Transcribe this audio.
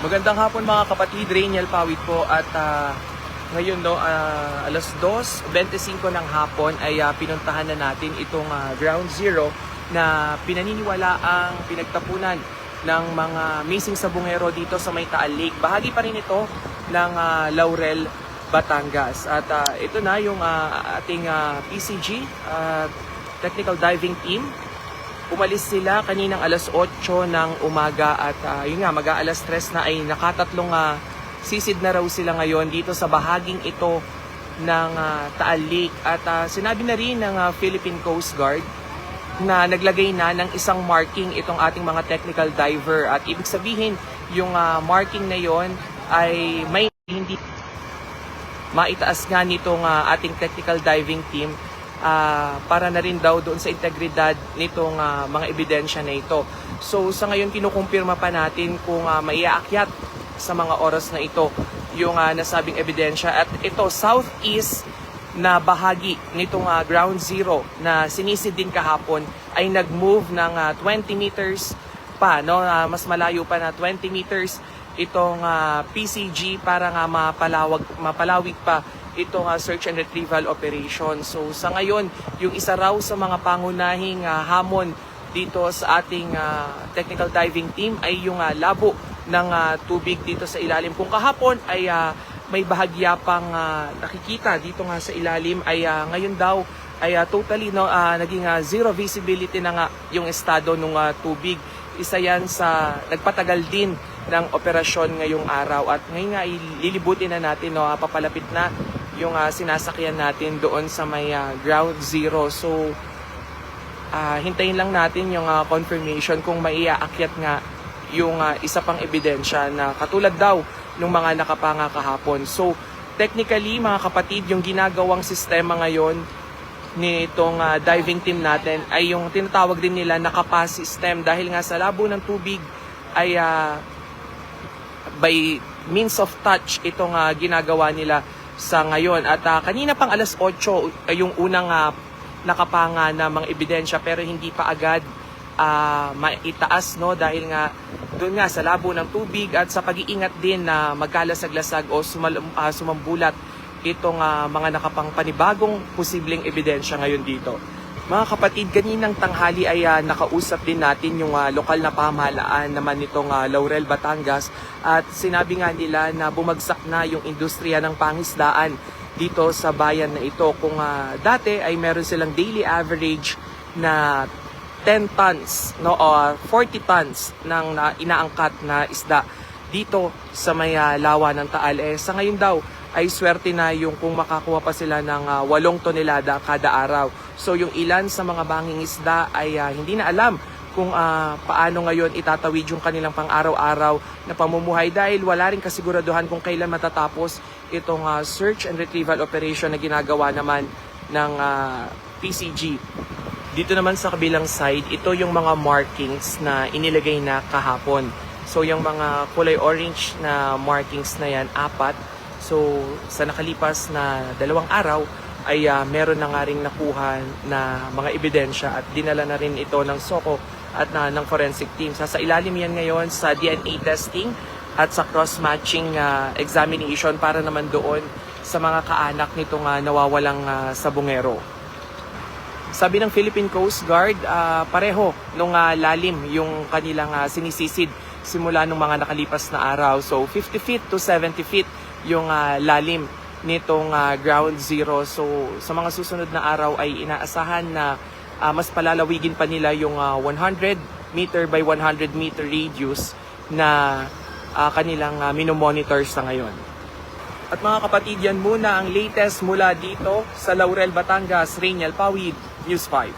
Magandang hapon mga kapatid, Rainiel Pawit po at ngayon alas 2:25 ng hapon ay pinuntahan na natin itong Ground Zero na pinaniniwala ang pinagtapunan ng mga missing sabungero dito sa may Taal Lake. Bahagi pa rin ito ng Laurel, Batangas. At ito na yung ating PCG, Technical Diving Team. Umalis sila kaninang alas 8 ng umaga at yun nga, mag-aalas 3 na ay nakatatlong sisid na raw sila ngayon dito sa bahaging ito ng Taal Lake. At sinabi na rin ng Philippine Coast Guard na naglagay na ng isang marking itong ating mga technical diver. At ibig sabihin, yung marking na yon ay may hindi maitaas nga nitong ating technical diving team para na rin daw doon sa integridad nitong mga ebidensya na ito. So sa ngayon kinukumpirma pa natin kung maiaakyat sa mga oras na ito yung nasabing ebidensya. At ito, southeast na bahagi nitong Ground Zero na sinisid din kahapon ay nag-move ng 20 meters pa, no? Mas malayo pa na 20 meters itong PCG para nga mapalawig pa itong search and retrieval operation. So sa ngayon, yung isa raw sa mga pangunahing hamon dito sa ating technical diving team ay yung labo ng tubig dito sa ilalim. Kung kahapon ay may bahagya pang nakikita dito nga sa ilalim, ay ngayon daw ay totally naging zero visibility na nga yung estado ng tubig. Isa yan sa nagpatagal din ng operasyon ngayong araw. At ngayon nga ililibutin na natin, papalapit na yung sinasakyan natin doon sa may Ground Zero. So hintayin lang natin yung confirmation kung maiaakyat nga yung isa pang ebidensya na katulad daw ng mga nakapanga kahapon. So technically mga kapatid, yung ginagawang sistema ngayon nitong diving team natin ay yung tinatawag din nila na nakapa system, dahil nga sa labo ng tubig ay by means of touch itong ginagawa nila sa ngayon. At kanina pang alas 8 ay yung unang nakapanga na mga ebidensya, pero hindi pa agad maitaas, no, dahil nga doon nga sa labo ng tubig at sa pag-iingat din na magkalasag-lasag o sumambulat itong mga nakapang panibagong posibleng ebidensya ngayon dito. Mga kapatid, kaninang tanghali ay nakausap din natin yung lokal na pamahalaan naman nitong Laurel, Batangas, at sinabi nga nila na bumagsak na yung industriya ng pangisdaan dito sa bayan na ito. Kung dati ay meron silang daily average na 10 tons, no, or 40 tons ng inaangkat na isda dito sa may lawa ng Taal. Sa ngayon daw ay swerte na yung kung makakuha pa sila ng 8 tonelada kada araw. So yung ilan sa mga banging isda ay hindi na alam kung paano ngayon itatawid yung kanilang pang-araw-araw na pamumuhay, dahil wala rin kasiguraduhan kung kailan matatapos itong search and retrieval operation na ginagawa naman ng PCG. Dito naman sa kabilang side, ito yung mga markings na inilagay na kahapon. So yung mga kulay orange na markings na yan, 4. So sa nakalipas na 2 araw ay meron na nga rin nakuha na mga ebidensya at dinala na rin ito ng SOCO at ng forensic team. Sa ilalim yan ngayon sa DNA testing at sa cross-matching examination para naman doon sa mga kaanak nitong nawawalang sabungero. Sabi ng Philippine Coast Guard, pareho nung lalim yung kanilang sinisisid simula nung mga nakalipas na araw. So 50 feet to 70 feet yung lalim nitong Ground Zero. So sa mga susunod na araw ay inaasahan na mas palalawigin pa nila yung 100 meter by 100 meter radius na kanilang minomonitor sa ngayon. At mga kapatid, yan muna ang latest mula dito sa Laurel, Batangas. Rainiel Pawid, News 5.